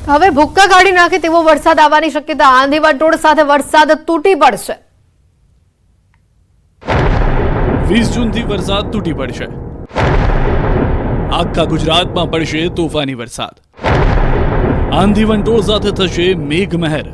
હવે ભૂક્કા કાઢી નાખે તેવો વરસાદ આવવાની શક્યતા, આંધી વંટોળ સાથે વરસાદ તૂટી પડશે। 20 જૂનથી વરસાદ તૂટી પડશે। આખા ગુજરાતમાં પડશે તોફાની વરસાદ। આંધી વંટોળ સાથે થશે મેઘમહેર।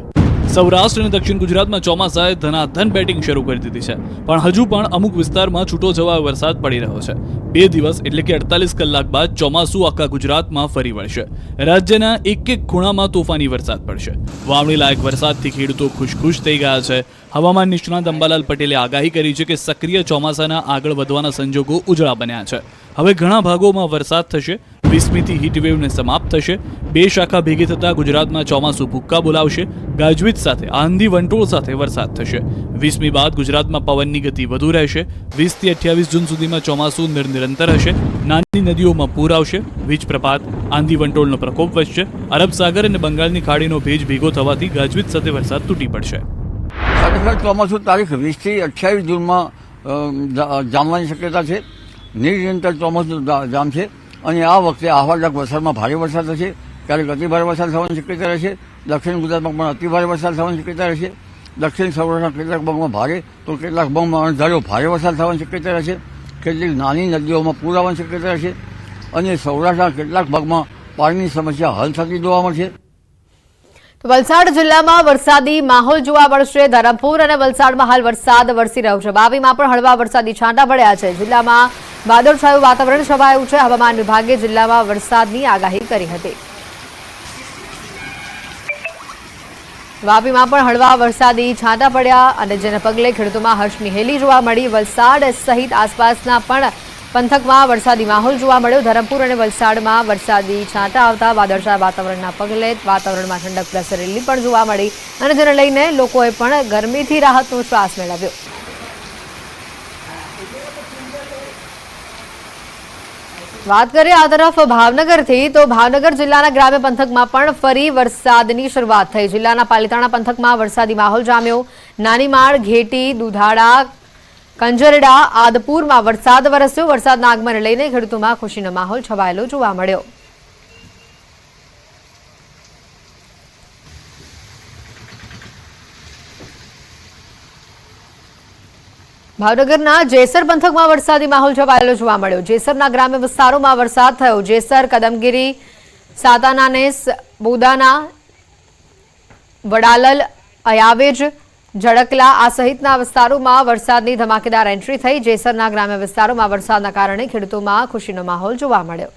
સૌરાષ્ટ્ર અને દક્ષિણ ગુજરાતમાં ચોમાસાએ ધનાધન બેટિંગ શરૂ કરી દીધી છે, પણ હજુ પણ અમુક વિસ્તારમાં છૂટો છવાયો વરસાદ પડી રહ્યો છે। 2 દિવસ એટલે કે 48 કલાક બાદ ચોમાસું આખા ગુજરાતમાં ફરી વળશે। રાજ્યના એક ખૂણામાં તોફાની વરસાદ પડશે। વાવણી લાયક વરસાદથી ખેડૂતો ખુશ થઈ ગયા છે। હવામાન નિષ્ણાત અંબાલાલ પટેલે આગાહી કરી છે કે સક્રિય ચોમાસાના આગળ વધવાના સંજોગો ઉજળા બન્યા છે। હવે ઘણા ભાગોમાં વરસાદ થશે। 20મીથી હીટવેવને સમાપ્ત થશે। 2 શાખા ભેગી થતા ગુજરાતમાં ચોમાસું ભૂક્કા બોલાવશે। ગાજવીજ સાથે આંધી વંટોળ સાથે વરસાદ થશે। 20મી બાદ ગુજરાતમાં પવનની ગતિ વધુ રહેશે। 20થી 28 જૂન સુધીમાં ચોમાસું નિરંતર હશે। નાની નદીઓમાં પૂર આવશે। વીજ પ્રપાત, આંધી વંટોળનો પ્રકોપ વધશે। અરબ સાગર અને બંગાળની ખાડીનો ભેજ ભેગો થવાથી ગાજવીજ સાથે વરસાદ તૂટી પડશે। ખરેખર ચોમાસું તારીખ 20થી 28 જૂનમાં જામવાની શક્યતા છે। નિરંતર ચોમાસું જામશે અને આ વખતે આહવાલક વરસાદમાં ભારે વરસાદ થશે। ક્યારેક અતિભારે વરસાદ થવાની શક્યતા રહેશે। દક્ષિણ ગુજરાતમાં પણ અતિભારે વરસાદ થવાની શક્યતા રહેશે। દક્ષિણ સૌરાષ્ટ્રના કેટલાક ભાગમાં ભારે તો કેટલાક ભાગમાં અણધાર્યો ભારે વરસાદ થવાની શક્યતા રહેશે। કેટલીક નાની નદીઓમાં પૂર આવવાની શક્યતા રહેશે અને સૌરાષ્ટ્રના કેટલાક ભાગમાં પાણીની સમસ્યા હલ થતી જોવા મળશે। તો વલસાડ જિલ્લામાં વરસાદી માહોલ જોવા મળશે। ધરમપુર અને વલસાડમાં હાલ વરસાદ વરસી રહ્યો છે। વાપીમાં પણ હળવા વરસાદી છાંટા પડ્યા છે। જિલ્લામાં વાદળછાયું વાતાવરણ છવાયું છે। હવામાન વિભાગે જિલ્લામાં વરસાદની આગાહી કરી હતી। વાપીમાં પણ હળવા વરસાદી છાંટા પડ્યા અને જેને પગલે ખેડૂતોમાં હર્ષની હેલી જોવા મળી। વલસાડ સહિત આસપાસના પણ પંથકમાં વરસાદી માહોલ જોવા મળ્યો। ધરમપુર અને વલસાડમાં વરસાદી છાંટા આવતા વાદળછાયા વાતાવરણના પગલે વાતાવરણમાં ઠંડક પ્રસરેલી પણ જોવા મળી અને જેને લઈને લોકોએ પણ ગરમીથી રાહતનો શ્વાસ મેળવ્યો। વાત કરીએ આ તરફ ભાવનગરથી, તો ભાવનગર જિલ્લાના ગ્રામ્ય પંથકમાં પણ ફરી વરસાદની શરૂઆત થઈ। જિલ્લાના પાલિતાણા પંથકમાં વરસાદી માહોલ જામ્યો। નાનીમાળ, ઘેટી, દુધાળા, કંજરડા, આદપુરમાં વરસાદ વરસ્યો। વરસાદના આગમનને લઈને ખેડૂતોમાં ખુશીનો માહોલ છવાયેલો જોવા મળ્યો। ભાવનગરના જેસર પંથકમાં વરસાદી માહોલ છવાયેલો જોવા મળ્યો। જેસરના ગ્રામ્ય વિસ્તારોમાં વરસાદ થયો। જેસર, કદમગીરી, સાતાનાનેસ, બુદાના, વડાલલ, અયાવેજ, જડકલા આ સહિતના વિસ્તારોમાં વરસાદની ધમાકેદાર એન્ટ્રી થઈ। જેસરના ગ્રામ્ય વિસ્તારોમાં વરસાદના કારણે ખેડૂતોમાં ખુશીનો માહોલ જોવા મળ્યો।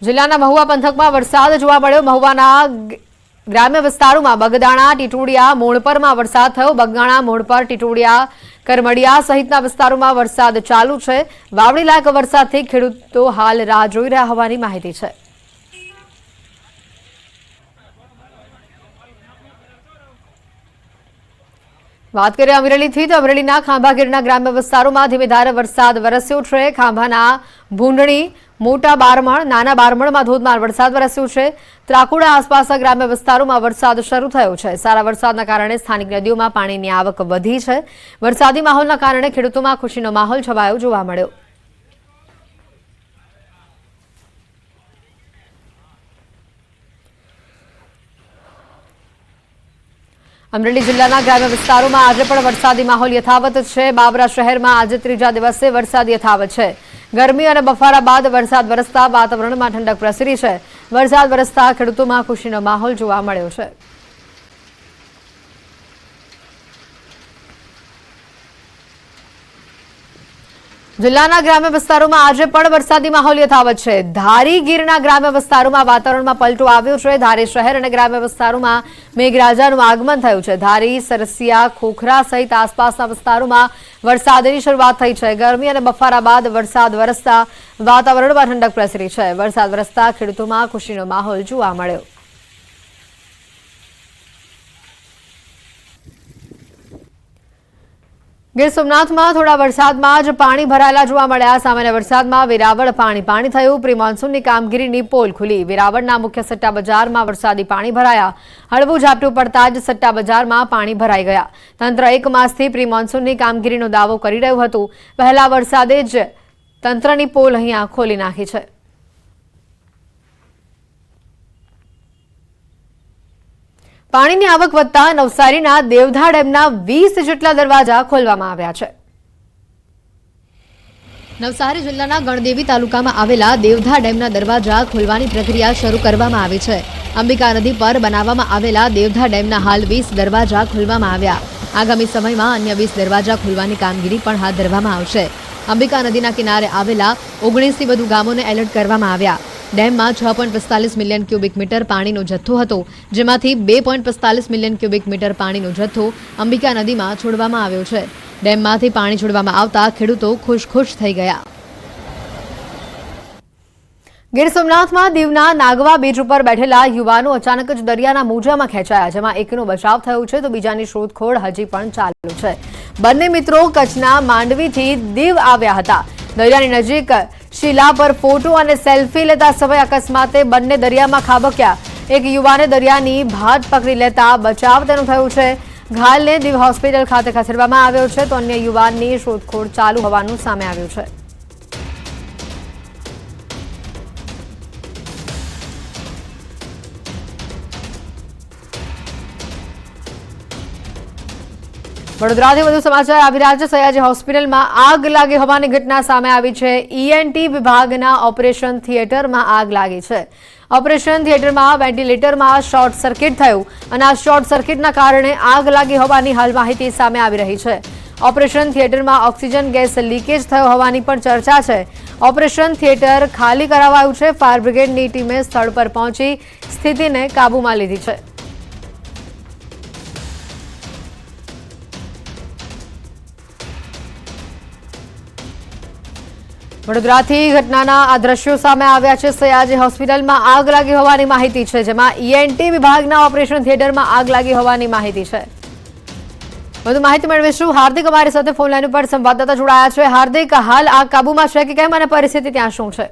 જિલ્લાના મહુવા પંથકમાં વરસાદ જોવા મળ્યો। મહુવાના ગ્રામ્ય વિસ્તારોમાં બગદાણા, ટીટોડિયા, મોણપરમાં વરસાદ થયો। બગદાણા, મોણપર, ટીટોડિયા, કરમડિયા સહિતના વિસ્તારોમાં વરસાદ ચાલુ છે। વાવણી લાયક વરસાદથી ખેડૂતો હાલ રાહ જોઈ રહ્યા હોવાની માહિતી છે। વાત કરીએ અમરેલીથી, તો અમરેલીના ખાંભાગીરના ગ્રામ્ય વિસ્તારોમાં ધીમી ધારે વરસાદ વરસ્યો છે। ખાંભાના ભૂંડણી, મોટા બારમણ, નાના બારમણમાં ધોધમાર વરસાદ વરસ્યો છે। ત્રાકુડા આસપાસના ગ્રામ્ય વિસ્તારોમાં વરસાદ શરૂ થયો છે। સારા વરસાદના કારણે સ્થાનિક નદીઓમાં પાણીની આવક વધી છે। વરસાદી માહોલના કારણે ખેડૂતોમાં ખુશીનો માહોલ છવાયો જોવા મળ્યો। અમરેલી જિલ્લાના ગ્રામ્ય વિસ્તારોમાં આજે પણ વરસાદી માહોલ યથાવત છે। બાબરા શહેરમાં આજે ત્રીજા દિવસે વરસાદ યથાવત છે। ગરમી અને બફારા બાદ વરસાદ વરસતા વાતાવરણમાં ઠંડક પ્રસરી છે। વરસાદ વરસતા ખેડૂતોમાં ખુશીનો માહોલ જોવા મળ્યો છે। જિલ્લાના ગ્રામ્ય વિસ્તારોમાં આજે પણ વરસાદી માહોલ યથાવત છે। ધારી ગીરના ગ્રામ્ય વિસ્તારોમાં વાતાવરણમાં પલટો આવ્યો છે। ધારી શહેર અને ગ્રામ્ય વિસ્તારોમાં મેઘરાજાનું આગમન થયું છે। ધારી, સરસિયા, ખોખરા સહિત આસપાસના વિસ્તારોમાં વરસાદની શરૂઆત થઈ છે। ગરમી અને બફારા બાદ વરસાદ વરસતા વાતાવરણમાં ઠંડક પ્રસરી છે। વરસાદ વરસતા ખેડૂતોમાં ખુશીનો માહોલ જોવા મળ્યો। ગીર સોમનાથમાં થોડા વરસાદમાં જ પાણી ભરાયેલા જોવા મળ્યા। સામાન્ય વરસાદમાં વેરાવળ પાણી થયું। પ્રી મોન્સૂનની કામગીરીની પોલ ખુલી। વેરાવળના મુખ્ય સટ્ટા બજારમાં વરસાદી પાણી ભરાયા। હળવું ઝાપટું પડતા જ સટ્ટા બજારમાં પાણી ભરાઈ ગયા। તંત્ર 1 માસથી પ્રી મોન્સૂનની કામગીરીનો દાવો કરી રહ્યું હતું। પહેલા વરસાદે જ તંત્રની પોલ અહીંયા ખોલી નાખી છે. પાણીની આવક વધતા નવસારીના દેવધા ડેમના 20 જેટલા દરવાજા ખોલવામાં આવ્યા છે. નવસારી જિલ્લાના ગણદેવી તાલુકામાં આવેલા દેવધા ડેમના દરવાજા ખોલવાની પ્રક્રિયા શરૂ કરવામાં આવી છે. અંબિકા નદી પર બનાવવામાં આવેલા દેવધા ડેમના હાલ 20 દરવાજા ખોલવામાં આવ્યા. આગામી સમયમાં અન્ય 20 દરવાજા ખોલવાની કામગીરી પણ હાથ ધરવામાં આવશે. અંબિકા નદીના કિનારે આવેલા 19થી વધુ ગામોને એલર્ટ કરવામાં આવ્યા. ડેમમાં 6.45 મિલિયન ક્યુબિક મીટર પાણીનો જથ્થો હતો, જેમાંથી 2.45 મિલિયન ક્યુબિક મીટર પાણીનો જથ્થો અંબિકા નદીમાં છોડવામાં આવ્યો છે. ડેમમાંથી પાણી છોડવામાં આવતા ખેડૂતો ખુશ થઈ ગયા. ગીર સોમનાથમાં દીવના નાગવા બીચ ઉપર બેઠેલા યુવાનો અચાનક જ દરિયાના મોજામાં ખેંચાયા, જેમાં એકનો બચાવ થયો છે તો બીજાની શોધખોળ હજી પણ ચાલુ છે. બંને મિત્રો કચ્છના માંડવીથી દીવ આવ્યા હતા. દરિયાની નજીક શિલા પર ફોટો અને સેલ્ફી લેતા સમયે અકસ્માતે બંને દરિયામાં ખાબક્યા. એક યુવાને દરિયાની ભાત પકડી લેતા બચાવ તેનો થયો છે. ઘાયલને દીવ હોસ્પિટલ ખાતે ખસેડવામાં આવ્યો છે તો અન્ય યુવાનની શોધખોળ ચાલુ હોવાનું સામે આવ્યું છે. વડોદરાથી વધુ સમાચાર આવી રહ્યા છે. સયાજી હોસ્પિટલમાં આગ લાગી હોવાની ઘટના સામે આવી છે. ઈએનટી વિભાગના ઓપરેશન થિયેટરમાં આગ લાગી છે. ઓપરેશન થિયેટરમાં વેન્ટિલેટરમાં શોર્ટ સર્કિટ થયું અને આ શોર્ટ સર્કિટના કારણે આગ લાગી હોવાની હાલ માહિતી સામે આવી રહી છે. ઓપરેશન થિયેટરમાં ઓક્સિજન ગેસ લીકેજ થયો હોવાની પણ ચર્ચા છે. ઓપરેશન થિયેટર ખાલી કરાવાયું છે. ફાયર બ્રિગેડની ટીમે સ્થળ પર પહોંચી સ્થિતિને કાબૂમાં લીધી છે. વડોદરાથી ઘટનાના આ દ્રશ્યો સામે આવ્યા છે. સયાજી હોસ્પિટલમાં આગ લાગી હોવાની માહિતી છે, જેમાં ઈએનટી વિભાગના ઓપરેશન થિયેટરમાં આગ લાગી હોવાની માહિતી છે. વધુ માહિતી મેળવીશું. હાર્દિક અમારી સાથે ફોન લાઈન ઉપર સંવાદદાતા જોડાયા છે. હાર્દિક, હાલ આગ કાબુમાં છે કે કેમ અને પરિસ્થિતિ ત્યાં શું છે?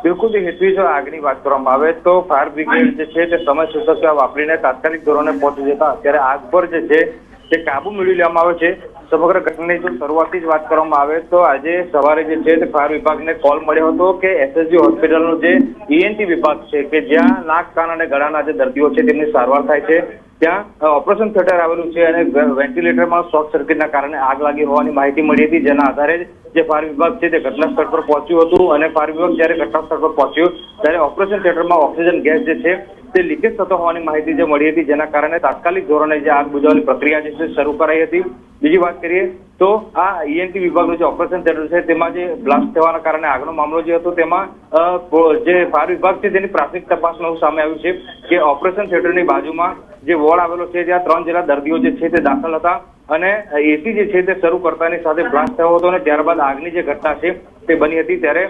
બિલકુલ હેતવી, જો આગની વાત કરવામાં આવે તો ફાયર બ્રિગેડ જે છે તે સમય સૂચકતા વાપરીને તાત્કાલિક ધોરણે પહોંચી જતા અત્યારે આગ પર જે છે તે કાબુ મેળવી લેવામાં આવ્યો છે. સમગ્ર ઘટનાની જો શરૂઆતથી જ વાત કરવામાં આવે તો આજે સવારે જે છે તે ફાયર વિભાગને કોલ મળ્યો હતો કે એસએસજી હોસ્પિટલનો જે ઈએનટી વિભાગ છે કે જ્યાં નાક, કાન અને ગળાના જે દર્દીઓ છે તેમની સારવાર થાય છે, ત્યાં ઓપરેશન થિયેટર આવેલું છે અને વેન્ટિલેટરમાં શોર્ટ સર્કિટના કારણે આગ લાગી હોવાની માહિતી મળી હતી. જેના આધારે જે ફાયર વિભાગ છે તે ઘટના સ્થળ પર પહોંચ્યું હતું અને ફાયર વિભાગ જ્યારે ઘટના સ્થળ પર પહોંચ્યું ત્યારે ઓપરેશન થિયેટરમાં ઓક્સિજન ગેસ જે છે તે લીકેજ થતો હોવાની માહિતી જે મળી હતી, જેના કારણે તાત્કાલિક ધોરણે જે આગ બુઝાવવાની પ્રક્રિયા જે છે શરૂ કરાઈ હતી. બીજી વાત કરીએ તો આ ઈએનટી વિભાગનું જે ઓપરેશન થિયેટર છે તેમાં જે બ્લાસ્ટ થવાના કારણે આગનો મામલો જે હતો તેમાં જે ફાયર વિભાગ છે તેની પ્રાથમિક તપાસમાં એવું સામે આવ્યું છે કે ઓપરેશન થિયેટરની બાજુમાં જે વોર્ડ આવેલો છે ત્યાં 3 જેટલા દર્દીઓ જે છે તે દાખલ હતા અને એસી જે છે તે શરૂ કરતાની સાથે બ્લાસ્ટ થયો હતો અને ત્યારબાદ આગની જે ઘટના છે તે બની હતી. ત્યારે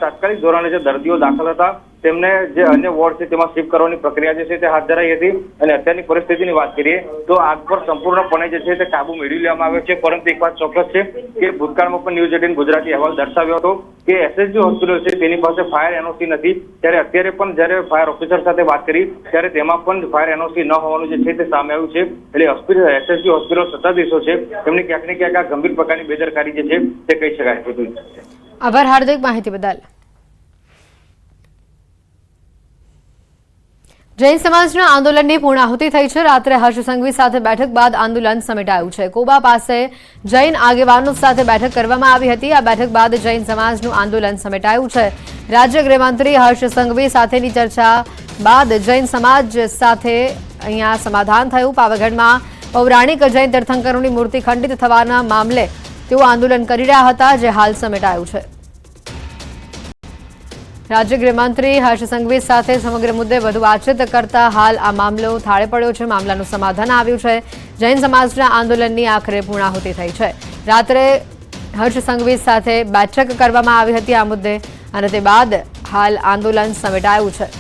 તાત્કાલિક ધોરણે જે દર્દીઓ દાખલ હતા તેમને જે અન્ય વોર્ડ છે તેમાં શિફ્ટ કરવાની પ્રક્રિયા જે છે તે હાથ ધરાઈ હતી અને અત્યારની પરિસ્થિતિની વાત કરીએ તો આગ પર સંપૂર્ણપણે જે છે તે કાબુ મેળવી લેવામાં આવ્યો છે. પરંતુ એક વાત ચોક્કસ છે કે ભૂતકાળમાં પણ ન્યૂઝ 18 ગુજરાતી અહેવાલ દર્શાવ્યો હતો કે એસએસજી હોસ્પિટલ છે તેની પાસે ફાયર એનઓસી નથી. ત્યારે અત્યારે પણ જ્યારે ફાયર ઓફિસર સાથે વાત કરી ત્યારે તેમાં પણ ફાયર એનઓસી ન હોવાનું જે છે તે સામે આવ્યું છે. એટલે હોસ્પિટલ એસએસજી હોસ્પિટલ સત્તાધીશો છે તેમની ક્યાંક ને ક્યાંક આ ગંભીર પ્રકારની બેદરકારી જે છે તે કહી શકાય. આભાર હાર્દિક, માહિતી બદલ. જૈન સમાજના આંદોલનની પૂર્ણાહુતિ થઈ છે. રાત્રે હર્ષ સંઘવી સાથે બેઠક બાદ આંદોલન સમેટાયું છે. કોબા પાસે જૈન આગેવાનો સાથે બેઠક કરવામાં આવી હતી. આ બેઠક બાદ જૈન સમાજનું આંદોલન સમેટાયું છે. રાજ્ય ગૃહમંત્રી હર્ષ સંઘવી સાથેની ચર્ચા બાદ જૈન સમાજ સાથે અહીંયા સમાધાન થયું. પાવાગઢમાં પૌરાણિક જૈન તીર્થંકરોની મૂર્તિ ખંડિત થવાના મામલે તેઓ આંદોલન કરી રહ્યા હતા, જે હાલ સમેટાયું છે. રાજ્ય ગૃહમંત્રી હર્ષ સંઘવી સાથે સમગ્ર મુદ્દે વધુ વાતચીત કરતા હાલ આ મામલો થાળે પડ્યો છે. મામલાનું સમાધાન આવ્યું છે. જૈન સમાજના આંદોલનની આખરે પૂર્ણાહુતિ થઈ છે. રાત્રે હર્ષ સંઘવી સાથે બેઠક કરવામાં આવી હતી આ મુદ્દે અને તે બાદ હાલ આંદોલન સમેટાયું છે.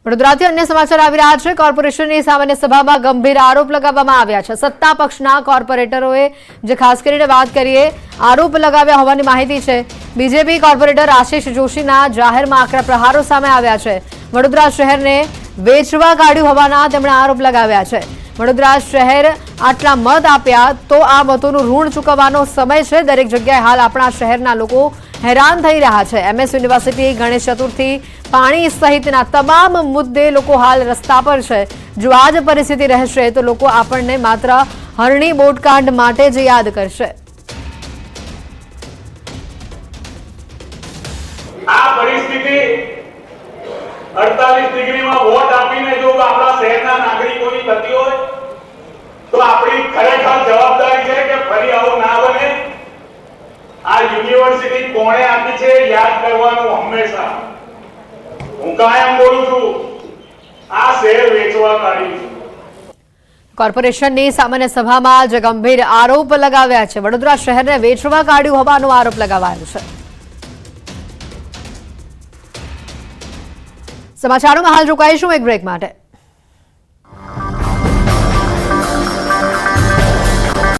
વડોદરાથી અન્ય સમાચાર આવી રહ્યા છે. કોર્પોરેશનની સામાન્ય સભામાં ગંભીર આરોપ લગાવવામાં આવ્યા છે. સત્તા પક્ષના કોર્પોરેટરોએ જે ખાસ કરીને વાત કરીએ આરોપ લગાવ્યા હોવાની માહિતી છે. બીજેપી કોર્પોરેટર આશિષ જોશીના જાહેરમાં આકરા પ્રહારો સામે આવ્યા છે. વડોદરા શહેરને વેચવા કાઢ્યું હોવાના તેમણે આરોપ લગાવ્યા છે. વડોદરા શહેર આટલા મત આપ્યા તો આ મતોનું ઋણ ચૂકવવાનો સમય છે. દરેક જગ્યાએ હાલ આપણા શહેરના લોકો હેરાન થઈ રહ્યા છે. MS યુનિવર્સિટી, ગણેશ ચતુર્થી, પાણી સહિતના તમામ મુદ્દે લોકો હાલ રસ્તા પર છે. જો આ જ પરિસ્થિતિ રહેશે તો લોકો આપણને માત્ર હરણી બોટકાંડ માટે જ યાદ કરશે. આ પરિસ્થિતિ 48 ડિગ્રીમાં વોટ આપીને જો આપણા શહેરના નાગરિકોની થતી હોય તો આપણી ખરેખર જવાબદારી છે કે ફરી આવું ના બને. આ યુનિવર્સિટી કોણે આપી છે યાદ કરવાનું હંમેશા. હું કાયમ બોલું છું, આ શહેર વેચવા કાઢ્યું છે. કોર્પોરેશનની સામાન્ય સભામાં જે ગંભીર આરોપ લગાવ્યા છે, વડોદરા શહેરને વેચવા કાઢ્યું હોવાનો આરોપ લગાવાયો છે. સમાચારોમાં હાલ રોકાઈશું એક બ્રેક માટે.